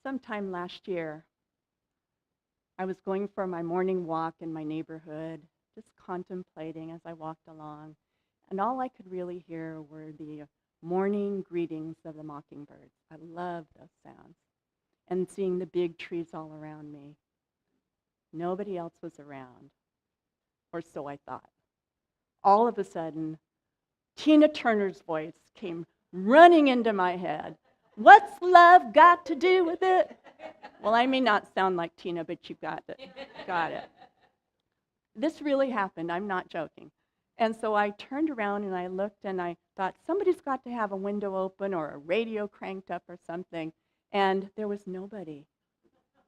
Sometime last year, I was going for my morning walk in my neighborhood, just contemplating as I walked along, and all I could really hear were the morning greetings of the mockingbirds. I love those sounds. And seeing the big trees all around me. Nobody else was around, or so I thought. All of a sudden, Tina Turner's voice came running into my head. What's love got to do with it? Well, I may not sound like Tina, but you got it. Got it. This really happened. I'm not joking. And so I turned around and I looked and I thought, somebody's got to have a window open or a radio cranked up or something. And there was nobody,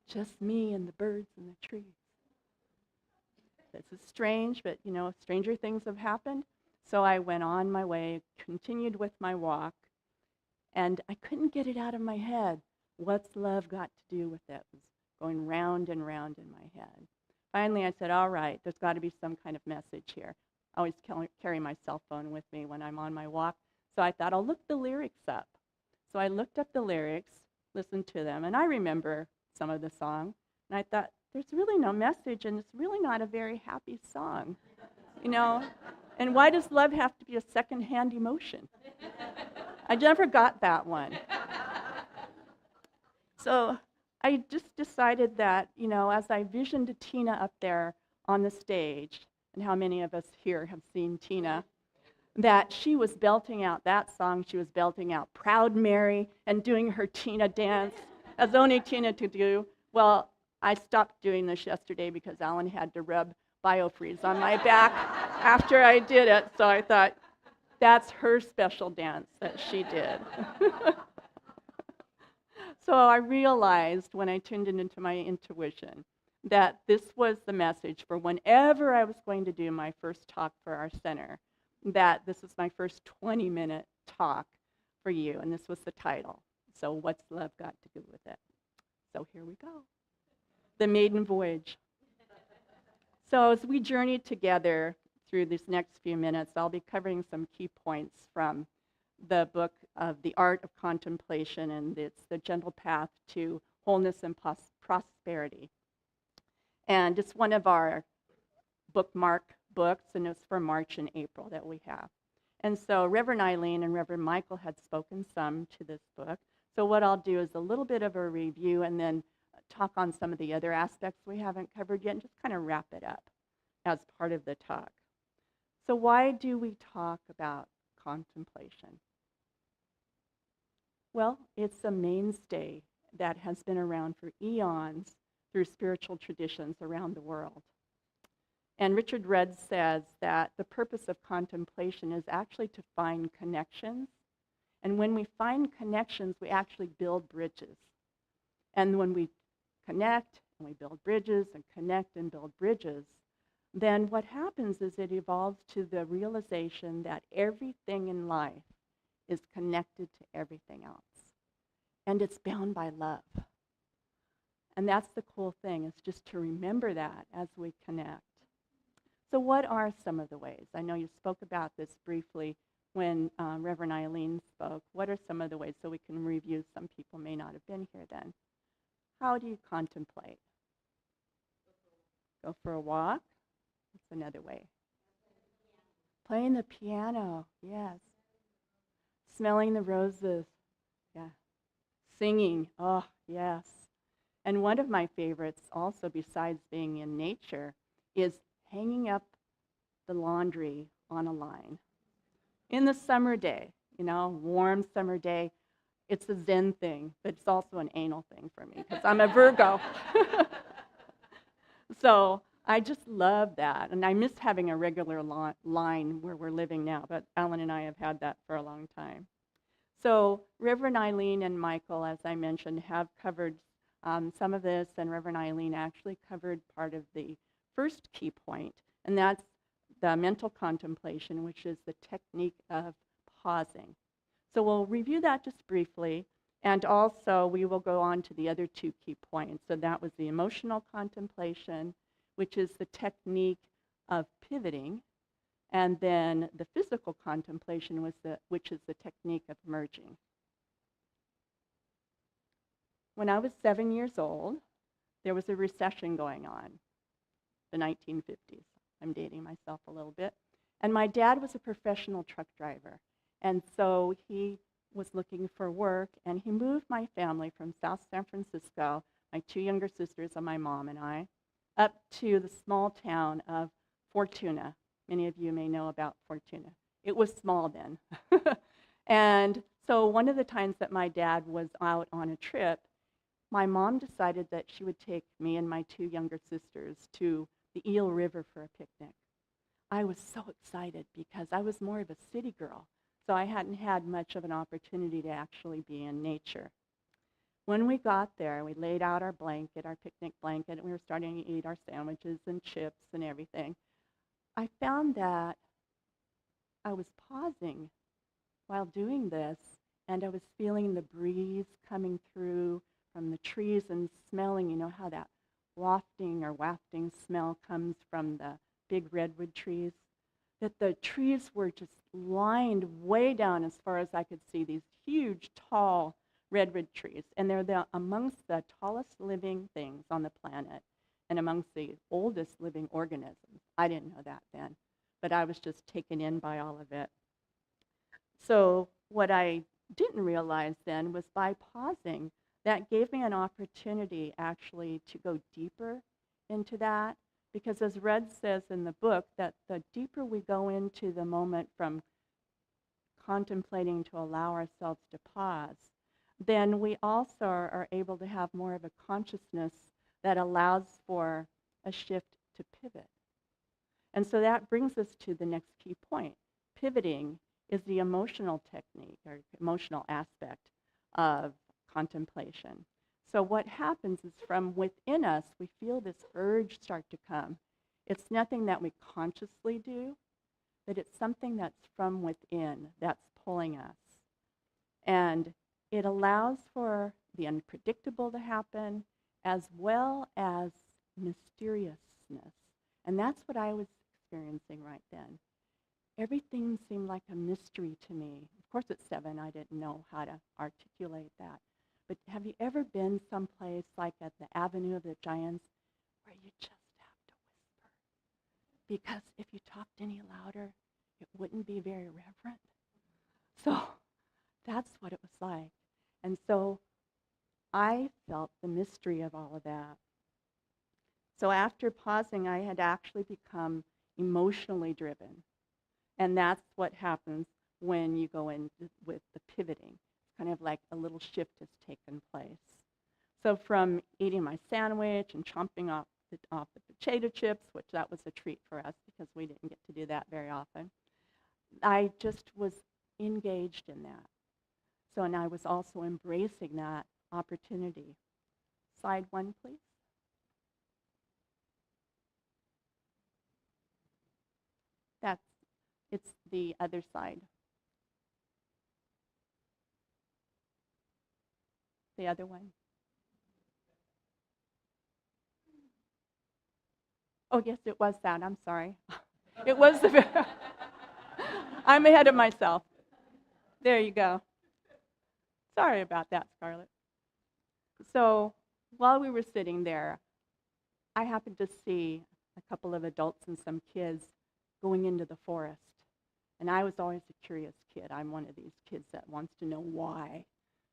just me and the birds and the trees. This is strange, but stranger things have happened. So I went on my way, continued with my walk, and I couldn't get it out of my head. What's love got to do with it? It was going round and round in my head. Finally, I said, all right, there's got to be some kind of message here. I always carry my cell phone with me when I'm on my walk. So I thought, I'll look the lyrics up. So I looked up the lyrics, listened to them, and I remember some of the song. And I thought, there's really no message, and it's really not a very happy song, And why does love have to be a second-hand emotion? I never got that one. So I just decided that, as I visioned Tina up there on the stage, and how many of us here have seen Tina, that she was belting out that song. She was belting out Proud Mary and doing her Tina dance, as only Tina could do. Well, I stopped doing this yesterday because Alan had to rub biofreeze on my back after I did it. So I thought, that's her special dance that she did. So I realized when I tuned into my intuition that this was the message for whenever I was going to do my first talk for our center, that this was my first 20-minute talk for you, and this was the title. So what's love got to do with it? So here we go. The maiden voyage. So as we journey together through these next few minutes, I'll be covering some key points from the book of The Art of Contemplation, and it's the gentle path to wholeness and prosperity. And it's one of our bookmark books, and it's for March and April that we have. And so Reverend Eileen and Reverend Michael had spoken some to this book. So what I'll do is a little bit of a review and then talk on some of the other aspects we haven't covered yet and just kind of wrap it up as part of the talk. So why do we talk about contemplation? Well, it's a mainstay that has been around for eons through spiritual traditions around the world. And Richard Rudd says that the purpose of contemplation is actually to find connections. And when we find connections, we actually build bridges. And when we connect and we build bridges and connect and build bridges, then what happens is it evolves to the realization that everything in life is connected to everything else. And it's bound by love. And that's the cool thing, is just to remember that as we connect. So what are some of the ways? I know you spoke about this briefly when Reverend Eileen spoke. What are some of the ways, so we can review? Some people may not have been here then. How do you contemplate? Go for a walk. That's another way. Playing the piano, yes. Smelling the roses, yeah. Singing, oh, yes. And one of my favorites also, besides being in nature, is hanging up the laundry on a line. In the summer day, warm summer day, it's a Zen thing, but it's also an anal thing for me because I'm a Virgo. So I just love that. And I miss having a regular line where we're living now, but Alan and I have had that for a long time. So Reverend Eileen and Michael, as I mentioned, have covered some of this, and Reverend Eileen actually covered part of the first key point, and that's the mental contemplation, which is the technique of pausing. So we'll review that just briefly, and also we will go on to the other two key points. So that was the emotional contemplation, which is the technique of pivoting, and then the physical contemplation, which is the technique of merging. when I was 7 years old, there was a recession going on, the 1950s. I'm dating myself a little bit. And my dad was a professional truck driver. And so he was looking for work, and he moved my family from South San Francisco, my 2 younger sisters and my mom and I, up to the small town of Fortuna. Many of you may know about Fortuna. It was small then. And so one of the times that my dad was out on a trip, my mom decided that she would take me and my 2 younger sisters to the Eel River for a picnic. I was so excited because I was more of a city girl, so I hadn't had much of an opportunity to actually be in nature. When we got there, we laid out our blanket, our picnic blanket, and we were starting to eat our sandwiches and chips and everything. I found that I was pausing while doing this, and I was feeling the breeze coming through from the trees and smelling, you know how that wafting smell comes from the big redwood trees, that the trees were just lined way down as far as I could see, these huge, tall redwood trees. And they're amongst the tallest living things on the planet and amongst the oldest living organisms. I didn't know that then, but I was just taken in by all of it. So what I didn't realize then was by pausing, that gave me an opportunity actually to go deeper into that. Because as Red says in the book, that the deeper we go into the moment from contemplating to allow ourselves to pause, then we also are able to have more of a consciousness that allows for a shift to pivot. And so that brings us to the next key point. Pivoting is the emotional technique or emotional aspect of contemplation. So what happens is from within us, we feel this urge start to come. It's nothing that we consciously do, but it's something that's from within that's pulling us. And it allows for the unpredictable to happen as well as mysteriousness. And that's what I was experiencing right then. Everything seemed like a mystery to me. Of course, at 7, I didn't know how to articulate that. But have you ever been someplace like at the Avenue of the Giants where you just have to whisper? Because if you talked any louder, it wouldn't be very reverent. So that's what it was like. And so I felt the mystery of all of that. So after pausing, I had actually become emotionally driven. And that's what happens when you go in with the pivoting. It's kind of like a little shift has taken place. So from eating my sandwich and chomping off the potato chips, which that was a treat for us because we didn't get to do that very often, I just was engaged in that. So, and I was also embracing that opportunity. Slide 1, please. It's the other side. The other one. Oh, yes, it was that. I'm sorry. It was the... I'm ahead of myself. There you go. Sorry about that, Scarlett. So while we were sitting there, I happened to see a couple of adults and some kids going into the forest. And I was always a curious kid. I'm one of these kids that wants to know why.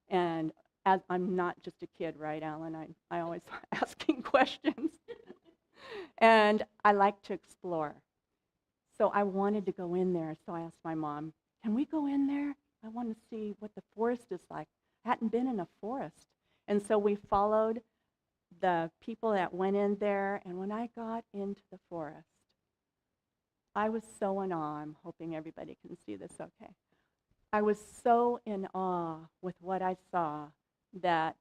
And as I'm not just a kid, right, Alan? I always asking questions. And I like to explore. So I wanted to go in there. So I asked my mom, can we go in there? I want to see what the forest is like. I hadn't been in a forest. And so we followed the people that went in there. And when I got into the forest, I was so in awe. I'm hoping everybody can see this okay. I was so in awe with what I saw that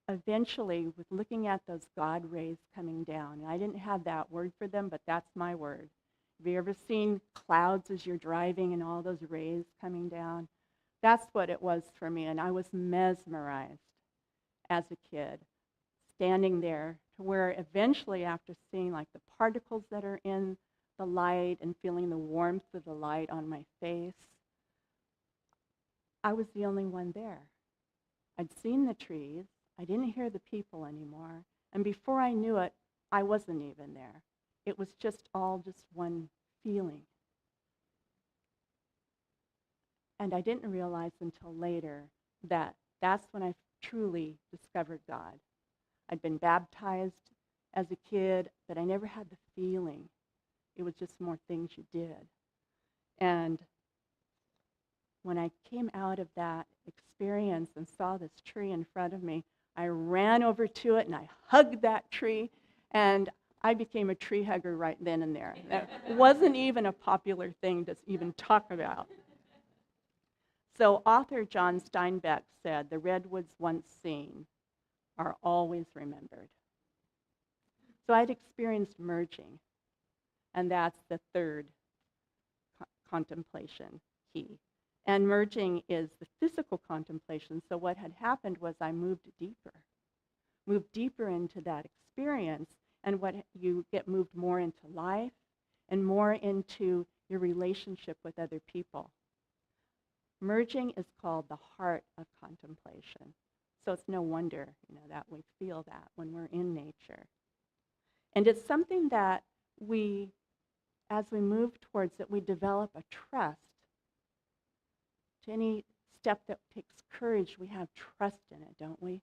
eventually, with looking at those God rays coming down, and I didn't have that word for them, but that's my word. Have you ever seen clouds as you're driving and all those rays coming down? That's what it was for me, and I was mesmerized as a kid, standing there to where eventually, after seeing like the particles that are in the light and feeling the warmth of the light on my face, I was the only one there. I'd seen the trees. I didn't hear the people anymore. And before I knew it, I wasn't even there. It was just all just one feeling. And I didn't realize until later that that's when I truly discovered God. I'd been baptized as a kid, but I never had the feeling. It was just more things you did. And when I came out of that experience and saw this tree in front of me, I ran over to it and I hugged that tree, and I became a tree hugger right then and there. That wasn't even a popular thing to even talk about. So author John Steinbeck said, "The redwoods once seen are always remembered." So I'd experienced merging, and that's the third contemplation key. And merging is the physical contemplation. So what had happened was I moved deeper into that experience, and what you get moved more into life and more into your relationship with other people. Merging is called the heart of contemplation. So it's no wonder, that we feel that when we're in nature. And it's something that as we move towards it, we develop a trust. To any step that takes courage, we have trust in it, don't we?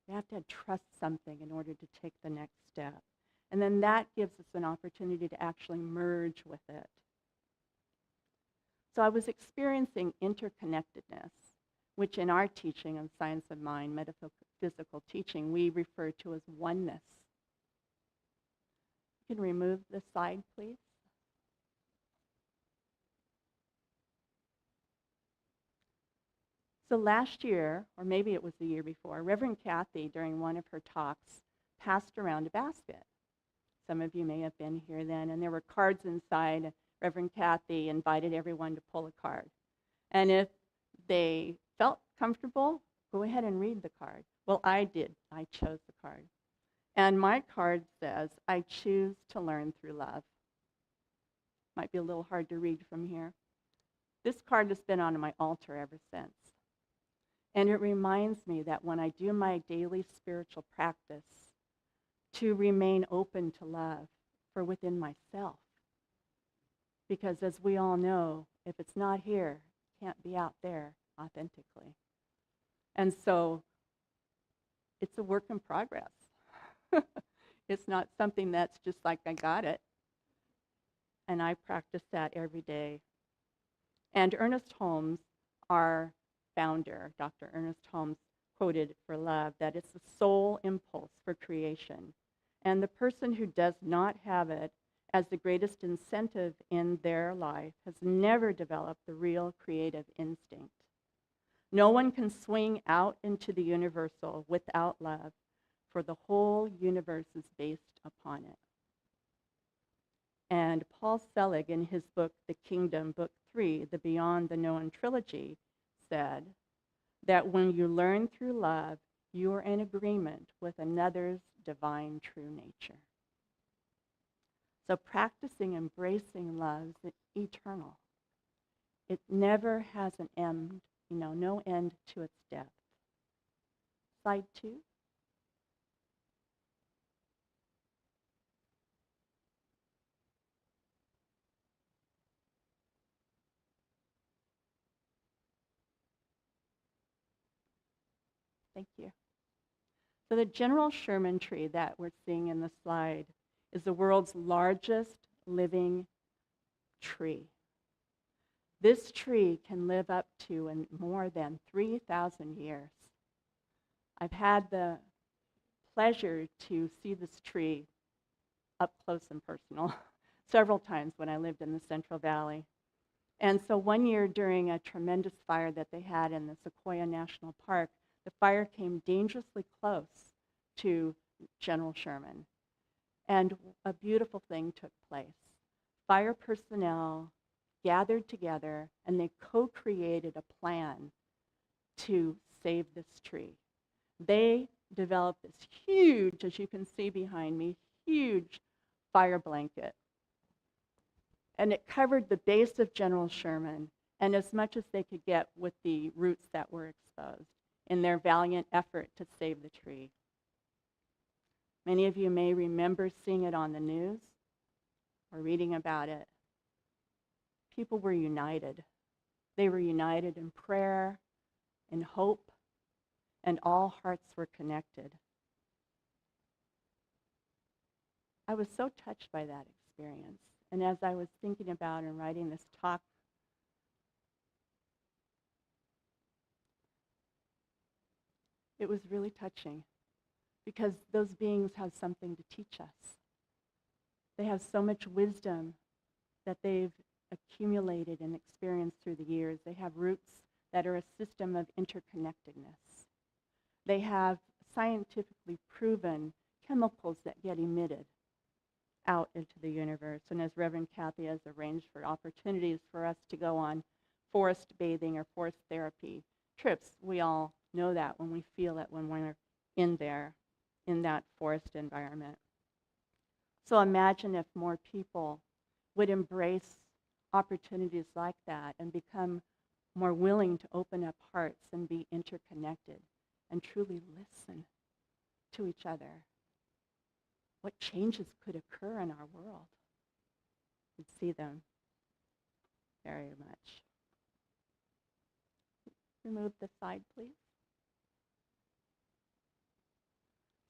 We have to trust something in order to take the next step. And then that gives us an opportunity to actually merge with it. So I was experiencing interconnectedness, which in our teaching of science of mind, metaphysical teaching, we refer to as oneness. You can remove the slide, please. So last year, or maybe it was the year before, Reverend Kathy, during one of her talks, passed around a basket. Some of you may have been here then, and there were cards inside. Reverend Kathy invited everyone to pull a card. And if they felt comfortable, go ahead and read the card. Well, I did. I chose the card. And my card says, "I choose to learn through love." Might be a little hard to read from here. This card has been on my altar ever since. And it reminds me that when I do my daily spiritual practice, to remain open to love for within myself. Because as we all know, if it's not here, it can't be out there authentically. And so it's a work in progress. It's not something that's just like I got it. And I practice that every day. And Ernest Holmes, our founder, Dr. Ernest Holmes, quoted for love that it's the sole impulse for creation. And the person who does not have it as the greatest incentive in their life has never developed the real creative instinct. No one can swing out into the universal without love, for the whole universe is based upon it. And Paul Selig, in his book, The Kingdom, Book 3, the Beyond the Known Trilogy, said that when you learn through love, you are in agreement with another's divine true nature. So practicing embracing love is eternal. It never has an end, no end to its depth. Slide 2. Thank you. So the General Sherman tree that we're seeing in the slide is the world's largest living tree. This tree can live up to more than 3,000 years. I've had the pleasure to see this tree up close and personal several times when I lived in the Central Valley. And so one year during a tremendous fire that they had in the Sequoia National Park, the fire came dangerously close to General Sherman. And a beautiful thing took place. Fire personnel gathered together and they co-created a plan to save this tree. They developed this huge, as you can see behind me, huge fire blanket. And it covered the base of General Sherman and as much as they could get with the roots that were exposed. in their valiant effort to save the tree. Many of you may remember seeing it on the news or reading about it. People were united. They were united in prayer, in hope, and all hearts were connected. I was so touched by that experience. And as I was thinking about and writing this talk, it was really touching because those beings have something to teach us. They have so much wisdom that they've accumulated and experienced through the years. They have roots that are a system of interconnectedness. They have scientifically proven chemicals that get emitted out into the universe. And as Reverend Kathy has arranged for opportunities for us to go on forest bathing or forest therapy trips, we all know that when we feel it when we're in there, in that forest environment. So imagine if more people would embrace opportunities like that and become more willing to open up hearts and be interconnected and truly listen to each other. What changes could occur in our world? You'd see them very much. Remove the slide, please.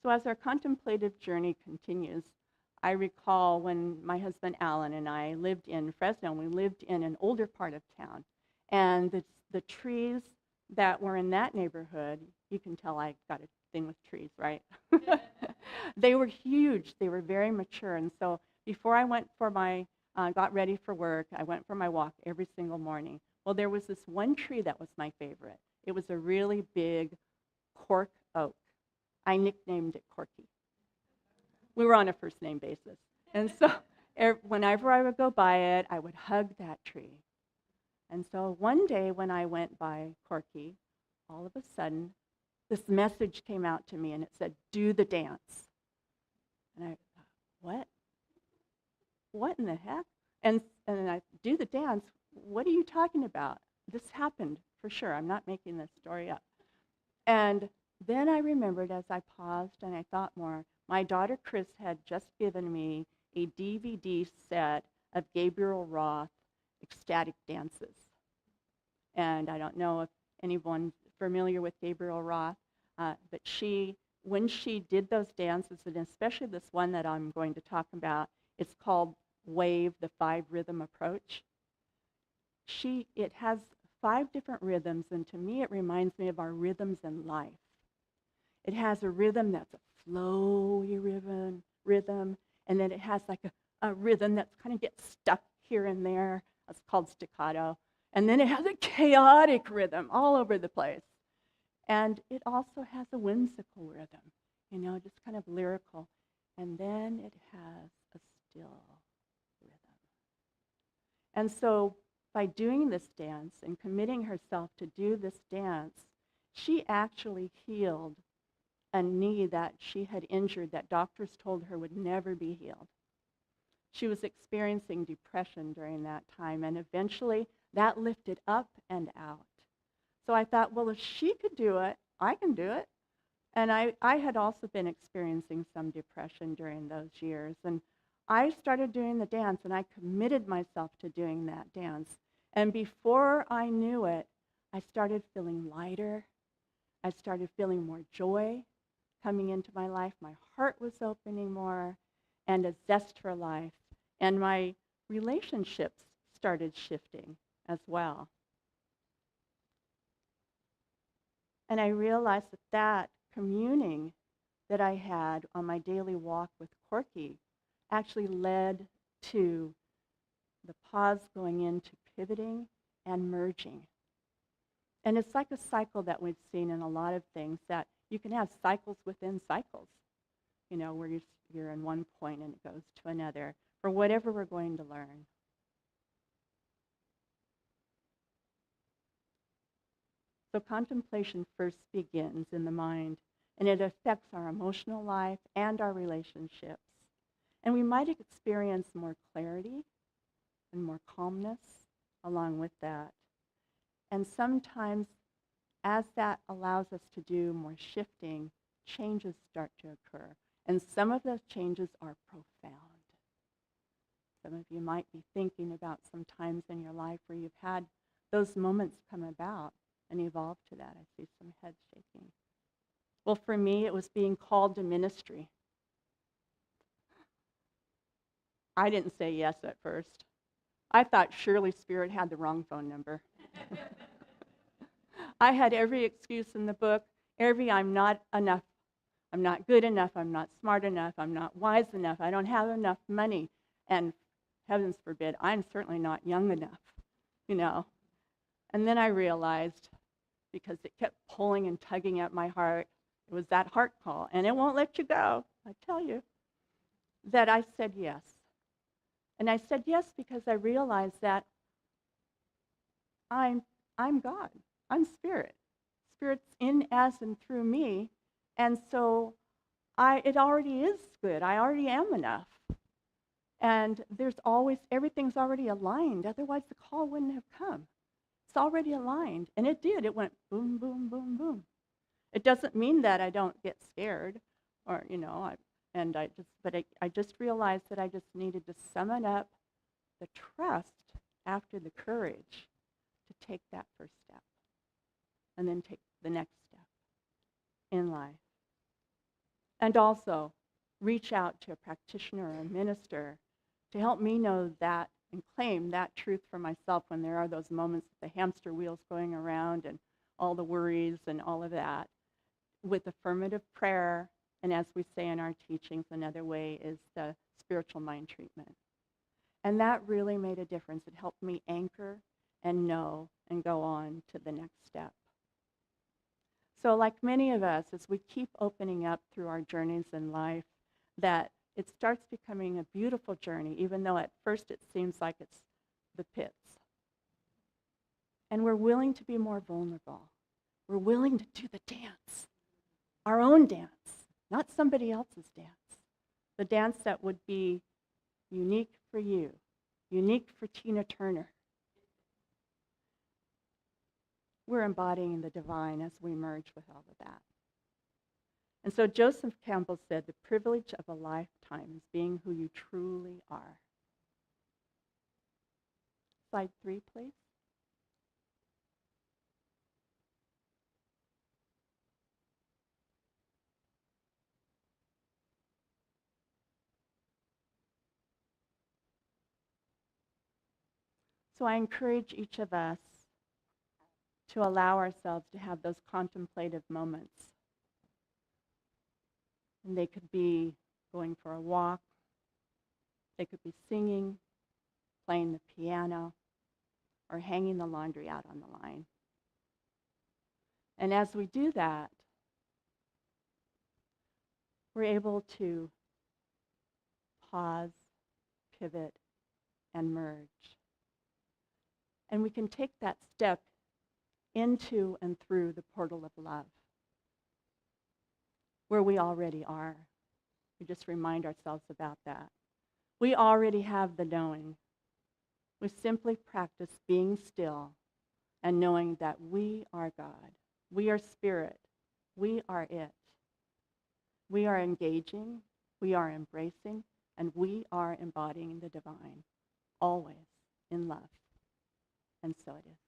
So as our contemplative journey continues, I recall when my husband Alan and I lived in Fresno, and we lived in an older part of town. And the trees that were in that neighborhood, you can tell I got a thing with trees, right? They were huge. They were very mature. And so before I went for got ready for work, I went for my walk every single morning. Well, there was this one tree that was my favorite. It was a really big cork oak. I nicknamed it Corky. We were on a first name basis. And so whenever I would go by it, I would hug that tree. And so one day when I went by Corky, all of a sudden, this message came out to me, and it said, "Do the dance." And I thought, what? What in the heck? And I, do the dance? What are you talking about? This happened for sure. I'm not making this story up. And then I remembered as I paused and I thought more, my daughter Chris had just given me a DVD set of Gabriel Roth ecstatic dances. And I don't know if anyone's familiar with Gabriel Roth, but when she did those dances, and especially this one that I'm going to talk about, it's called Wave, the 5-rhythm approach. It has 5 different rhythms, and to me it reminds me of our rhythms in life. It has a rhythm that's a flowy rhythm, and then it has like a rhythm that's kind of gets stuck here and there. It's called staccato. And then it has a chaotic rhythm all over the place. And it also has a whimsical rhythm, just kind of lyrical. And then it has a still rhythm. And so by doing this dance and committing herself to do this dance, she actually healed a knee that she had injured that doctors told her would never be healed. She was experiencing depression during that time, and eventually that lifted up and out. So I thought, well, if she could do it, I can do it. And I had also been experiencing some depression during those years. And I started doing the dance, and I committed myself to doing that dance. And before I knew it, I started feeling lighter. I started feeling more joy coming into my life. My heart was opening more, and a zest for life. And my relationships started shifting as well. And I realized that communing that I had on my daily walk with Corky actually led to the pause going into pivoting and merging. And it's like a cycle that we've seen in a lot of things, that you can have cycles within cycles, where you're in one point and it goes to another, for whatever we're going to learn. So contemplation first begins in the mind, and it affects our emotional life and our relationships. And we might experience more clarity and more calmness along with that. And sometimes as that allows us to do more shifting, changes start to occur. And some of those changes are profound. Some of you might be thinking about some times in your life where you've had those moments come about and evolve to that. I see some heads shaking. Well, for me, it was being called to ministry. I didn't say yes at first. I thought surely Spirit had the wrong phone number. I had every excuse in the book, I'm not enough. I'm not good enough. I'm not smart enough. I'm not wise enough. I don't have enough money. And heavens forbid, I'm certainly not young enough, you know. And then I realized, because it kept pulling and tugging at my heart, it was that heart call, and it won't let you go, I tell you, that I said yes. And I said yes because I realized that I'm God. I'm Spirit. Spirit's in, as, and through me. And so it already is good. I already am enough. And everything's already aligned. Otherwise, the call wouldn't have come. It's already aligned. And it did. It went boom, boom, boom, boom. It doesn't mean that I don't get scared or, I just realized that I just needed to summon up the trust after the courage to take that first step and then take the next step in life. And also reach out to a practitioner or a minister to help me know that and claim that truth for myself when there are those moments with the hamster wheels going around and all the worries and all of that, with affirmative prayer. And as we say in our teachings, another way is the spiritual mind treatment. And that really made a difference. It helped me anchor and know and go on to the next step. So like many of us, as we keep opening up through our journeys in life, that it starts becoming a beautiful journey, even though at first it seems like it's the pits. And we're willing to be more vulnerable. We're willing to do the dance, our own dance, not somebody else's dance. The dance that would be unique for you, unique for Tina Turner. We're embodying the divine as we merge with all of that. And so Joseph Campbell said, the privilege of a lifetime is being who you truly are. Slide 3, please. So I encourage each of us to allow ourselves to have those contemplative moments. And they could be going for a walk, they could be singing, playing the piano, or hanging the laundry out on the line. And as we do that, we're able to pause, pivot, and merge. And we can take that step into and through the portal of love, where we already are. We just remind ourselves about that. We already have the knowing. We simply practice being still and knowing that we are God. We are Spirit. We are it. We are engaging, we are embracing, and we are embodying the divine, always in love. And so it is.